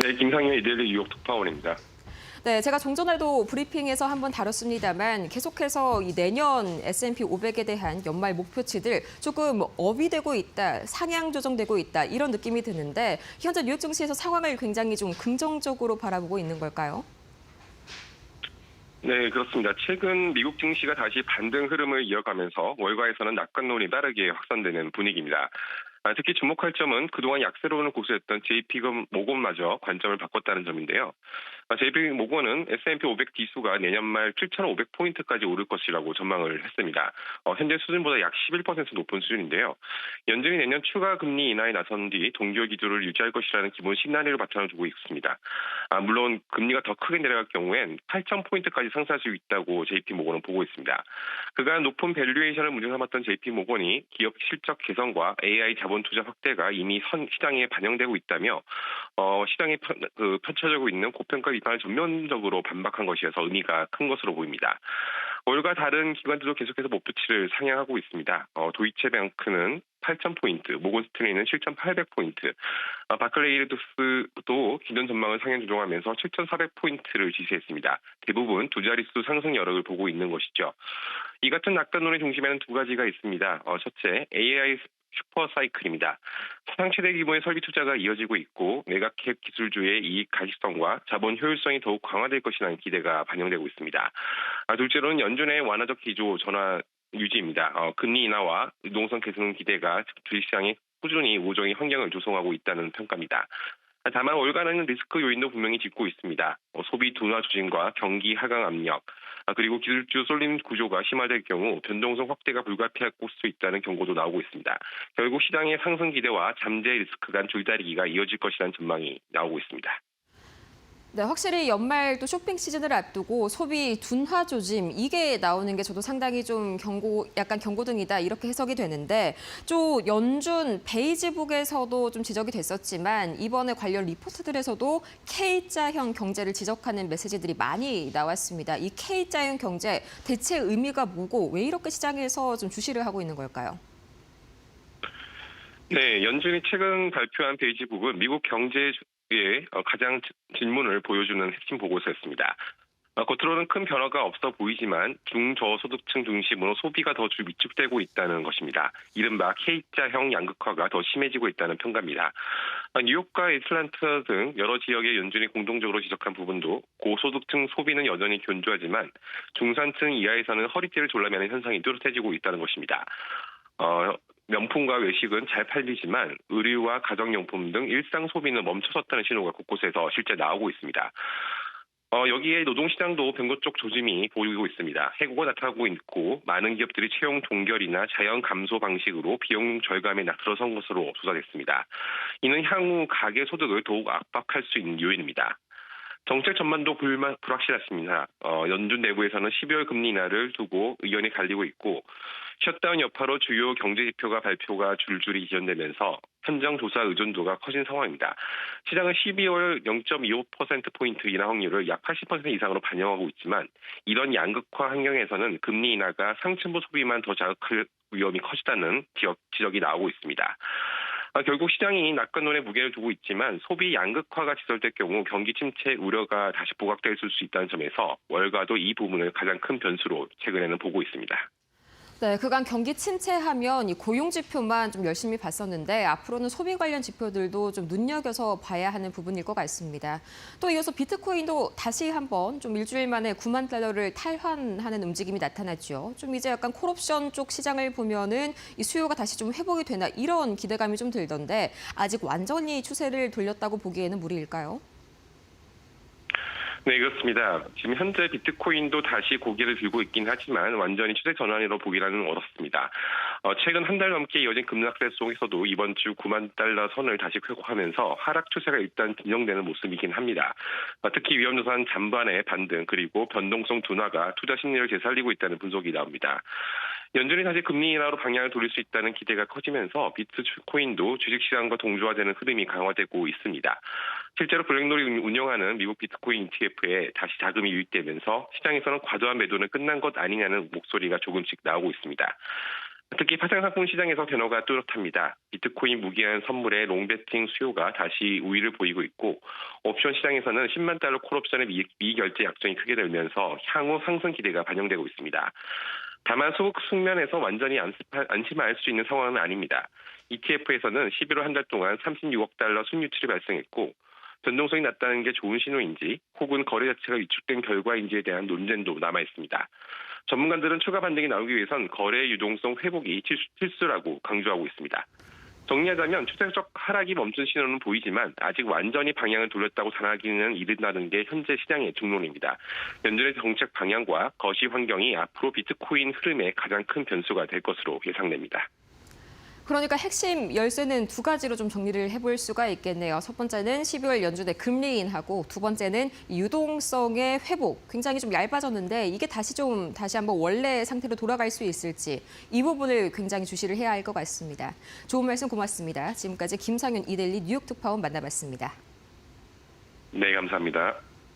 네, 김상현 이데일리 뉴욕 특파원입니다. 네, 제가 종전에도 브리핑에서 한번 다뤘습니다만 계속해서 이 내년 S&P 500에 대한 연말 목표치들 조금 업이 되고 있다, 상향 조정되고 있다 이런 느낌이 드는데 현재 뉴욕 증시에서 상황을 굉장히 좀 긍정적으로 바라보고 있는 걸까요? 네, 그렇습니다. 최근 미국 증시가 다시 반등 흐름을 이어가면서 월가에서는 낙관론이 빠르게 확산되는 분위기입니다. 특히 주목할 점은 그동안 약세론을 고수했던 JP 모건마저 관점을 바꿨다는 점인데요. JP 모건은 S&P 500 지수가 내년 말 7,500포인트까지 오를 것이라고 전망을 했습니다. 현재 수준보다 약 11% 높은 수준인데요. 연준이 내년 추가 금리 인하에 나선 뒤 동결 기조를 유지할 것이라는 기본 시나리오를 바탕으로 두고 있습니다. 물론 금리가 더 크게 내려갈 경우엔 8,000포인트까지 상승할 수 있다고 JP 모건은 보고 있습니다. 그간 높은 밸류에이션을 문제 삼았던 JP 모건이 기업 실적 개선과 AI 자본 투자 확대가 이미 시장에 반영되고 있다며 시장에 펼쳐지고 있는 고평가 비판을 전면적으로 반박한 것이어서 의미가 큰 것으로 보입니다. 월가 다른 기관들도 계속해서 목표치를 상향하고 있습니다. 도이체뱅크는 8,000포인트, 모건스탠리는 7,800포인트, 바클레이르도스도 기존 전망을 상향 조정하면서 7,400포인트를 지시했습니다. 대부분 두 자릿수 상승 여력을 보고 있는 것이죠. 이 같은 낙관론의 중심에는 두 가지가 있습니다. 첫째, AI 슈퍼 사이클입니다. 사상 최대 규모의 설비 투자가 이어지고 있고 메가캡 기술주의 이익 가시성과 자본 효율성이 더욱 강화될 것이라는 기대가 반영되고 있습니다. 둘째로는 연준의 완화적 기조 전환 유지입니다. 금리 인하와 유동성 개선 기대가 주식시장에 꾸준히 우호적인 환경을 조성하고 있다는 평가입니다. 다만 올가는 리스크 요인도 분명히 짚고 있습니다. 소비 둔화 추진과 경기 하강 압력, 그리고 기술주 쏠림 구조가 심화될 경우 변동성 확대가 불가피할 수 있다는 경고도 나오고 있습니다. 결국 시장의 상승 기대와 잠재 리스크 간 줄다리기가 이어질 것이라는 전망이 나오고 있습니다. 네, 확실히 연말 또 쇼핑 시즌을 앞두고 소비 둔화 조짐 이게 나오는 게 저도 상당히 좀 약간 경고등이다 이렇게 해석이 되는데 또 연준 베이지북에서도 좀 지적이 됐었지만 이번에 관련 리포트들에서도 K자형 경제를 지적하는 메시지들이 많이 나왔습니다. 이 K자형 경제 대체 의미가 뭐고 왜 이렇게 시장에서 좀 주시를 하고 있는 걸까요? 네, 연준이 최근 발표한 베이지북은 미국 경제의 가장 질문을 보여주는 핵심 보고서였습니다. 겉으로는 큰 변화가 없어 보이지만 중저소득층 중심으로 소비가 더 위축되고 있다는 것입니다. 이른바 K자형 양극화가 더 심해지고 있다는 평가입니다. 뉴욕과 애틀랜타 등 여러 지역의 연준이 공동적으로 지적한 부분도 고소득층 소비는 여전히 견조하지만 중산층 이하에서는 허리띠를 졸라매는 현상이 뚜렷해지고 있다는 것입니다. 명품과 외식은 잘 팔리지만 의류와 가정용품 등 일상 소비는 멈춰섰다는 신호가 곳곳에서 실제 나오고 있습니다. 여기에 노동시장도 변곡적 조짐이 보이고 있습니다. 해고가 나타나고 있고 많은 기업들이 채용 동결이나 자연 감소 방식으로 비용 절감에 들어선 것으로 조사됐습니다. 이는 향후 가계 소득을 더욱 압박할 수 있는 요인입니다. 정책 전반도 불확실했습니다. 연준 내부에서는 12월 금리 인하를 두고 의견이 갈리고 있고 셧다운 여파로 주요 경제 지표가 발표가 줄줄이 지연되면서 현장 조사 의존도가 커진 상황입니다. 시장은 12월 0.25%포인트 인하 확률을 약 80% 이상으로 반영하고 있지만 이런 양극화 환경에서는 금리 인하가 상층부 소비만 더 자극할 위험이 커지다는 지적이 나오고 있습니다. 결국 시장이 낙관론에 무게를 두고 있지만 소비 양극화가 지속될 경우 경기 침체 우려가 다시 부각될 수 있다는 점에서 월가도 이 부분을 가장 큰 변수로 최근에는 보고 있습니다. 네, 그간 경기 침체하면 이 고용 지표만 좀 열심히 봤었는데 앞으로는 소비 관련 지표들도 좀 눈여겨서 봐야 하는 부분일 것 같습니다. 또 이어서 비트코인도 다시 한번 좀 일주일 만에 9만 달러를 탈환하는 움직임이 나타났죠. 좀 이제 약간 콜옵션 쪽 시장을 보면은 이 수요가 다시 좀 회복이 되나 이런 기대감이 좀 들던데 아직 완전히 추세를 돌렸다고 보기에는 무리일까요? 네, 그렇습니다. 지금 현재 비트코인도 다시 고개를 들고 있긴 하지만 완전히 추세 전환으로 보기라는 어렵습니다. 최근 한 달 넘게 이어진 급락세 속에서도 이번 주 9만 달러 선을 다시 회복하면서 하락 추세가 일단 진정되는 모습이긴 합니다. 특히 위험자산 잔반의 반등 그리고 변동성 둔화가 투자 심리를 되살리고 있다는 분석이 나옵니다. 연준이 다시 금리 인하로 방향을 돌릴 수 있다는 기대가 커지면서 비트코인도 주식시장과 동조화되는 흐름이 강화되고 있습니다. 실제로 블랙록이 운영하는 미국 비트코인 ETF에 다시 자금이 유입되면서 시장에서는 과도한 매도는 끝난 것 아니냐는 목소리가 조금씩 나오고 있습니다. 특히 파생상품 시장에서 변화가 뚜렷합니다. 비트코인 무기한 선물의 롱베팅 수요가 다시 우위를 보이고 있고 옵션 시장에서는 10만 달러 콜옵션의 미결제 약정이 크게 늘면서 향후 상승 기대가 반영되고 있습니다. 다만 소국 측면에서 완전히 안심할 수 있는 상황은 아닙니다. ETF에서는 11월 한 달 동안 36억 달러 순유출이 발생했고 변동성이 낮다는 게 좋은 신호인지 혹은 거래 자체가 위축된 결과인지에 대한 논쟁도 남아 있습니다. 전문가들은 추가 반등이 나오기 위해선 거래 유동성 회복이 필수라고 강조하고 있습니다. 정리하자면 추세적 하락이 멈춘 신호는 보이지만 아직 완전히 방향을 돌렸다고 전하기는 이른다는 게 현재 시장의 중론입니다. 연준의 정책 방향과 거시 환경이 앞으로 비트코인 흐름의 가장 큰 변수가 될 것으로 예상됩니다. 그러니까 핵심 열쇠는 두 가지로 좀 정리를 해볼 수가 있겠네요. 첫 번째는 12월 연준의 금리 인하고 두 번째는 유동성의 회복. 굉장히 좀 얇아졌는데 이게 다시 한번 원래 상태로 돌아갈 수 있을지 이 부분을 굉장히 주시를 해야 할 것 같습니다. 좋은 말씀 고맙습니다. 지금까지 김상윤 이데일리 뉴욕 특파원 만나봤습니다. 네, 감사합니다.